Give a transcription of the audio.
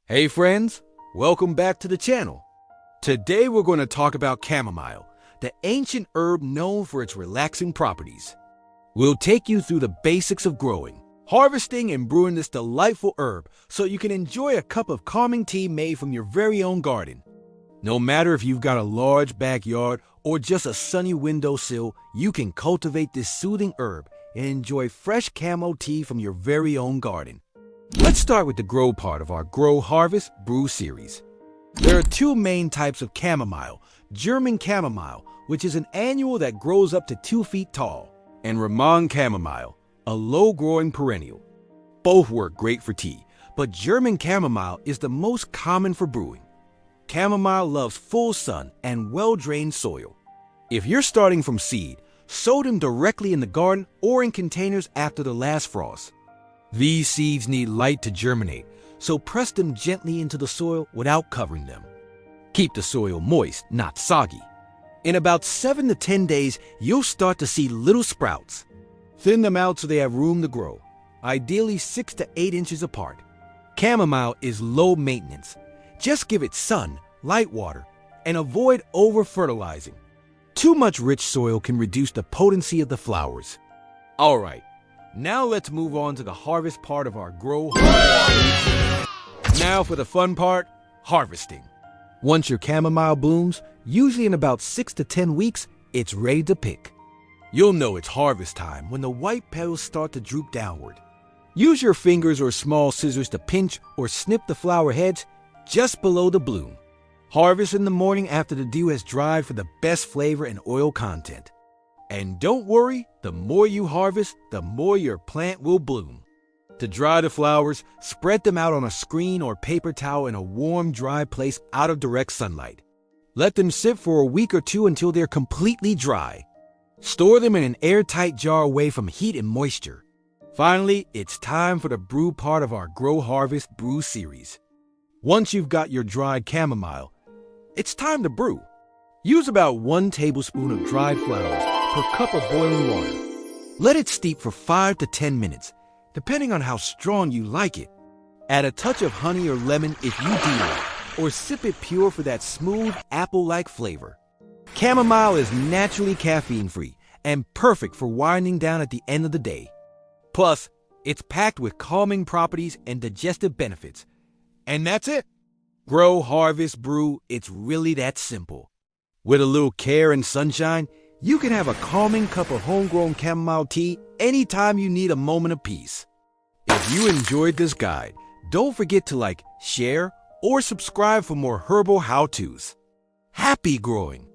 Hey friends, welcome back to the channel. Today we're going to talk about chamomile, the ancient herb known for its relaxing properties. We'll take you through the basics of growing, harvesting, and brewing this delightful herb so you can enjoy a cup of calming tea made from your very own garden. No matter if you've got a large backyard or just a sunny windowsill, you can cultivate this soothing herb and enjoy fresh chamomile tea from your very own garden. Let's start with the grow part of our Grow, Harvest, Brew series. There are two main types of chamomile: German chamomile, which is an annual that grows up to 2 feet tall, and Ramon chamomile, a low-growing perennial. Both work great for tea, but German chamomile is the most common for brewing. Chamomile loves full sun and well-drained soil. If you're starting from seed, sow them directly in the garden or in containers after the last frost. These seeds need light to germinate, so press them gently into the soil without covering them. Keep the soil moist, not soggy. In about 7 to 10 days, you'll start to see little sprouts. Thin them out so they have room to grow, ideally 6 to 8 inches apart. Chamomile is low maintenance. Just give it sun, light water, and avoid over-fertilizing. Too much rich soil can reduce the potency of the flowers. All right. Now let's move on to the harvest part of our Grow, Harvest. Now for the fun part, harvesting. Once your chamomile blooms, usually in about 6 to 10 weeks, it's ready to pick. You'll know it's harvest time when the white petals start to droop downward. Use your fingers or small scissors to pinch or snip the flower heads just below the bloom. Harvest in the morning after the dew has dried for the best flavor and oil content. And don't worry, the more you harvest, the more your plant will bloom. To dry the flowers, spread them out on a screen or paper towel in a warm, dry place out of direct sunlight. Let them sit for a week or two until they're completely dry. Store them in an airtight jar away from heat and moisture. Finally, it's time for the brew part of our Grow, Harvest, Brew series. Once you've got your dried chamomile, it's time to brew. Use about 1 tablespoon of dried flowers per cup of boiling water. Let it steep for 5 to 10 minutes, depending on how strong you like it. Add a touch of honey or lemon if you do, or sip it pure for that smooth, apple-like flavor. Chamomile is naturally caffeine-free and perfect for winding down at the end of the day. Plus, it's packed with calming properties and digestive benefits. And that's it. Grow, harvest, brew, it's really that simple. With a little care and sunshine, you can have a calming cup of homegrown chamomile tea anytime you need a moment of peace. If you enjoyed this guide, don't forget to like, share, or subscribe for more herbal how-tos. Happy growing!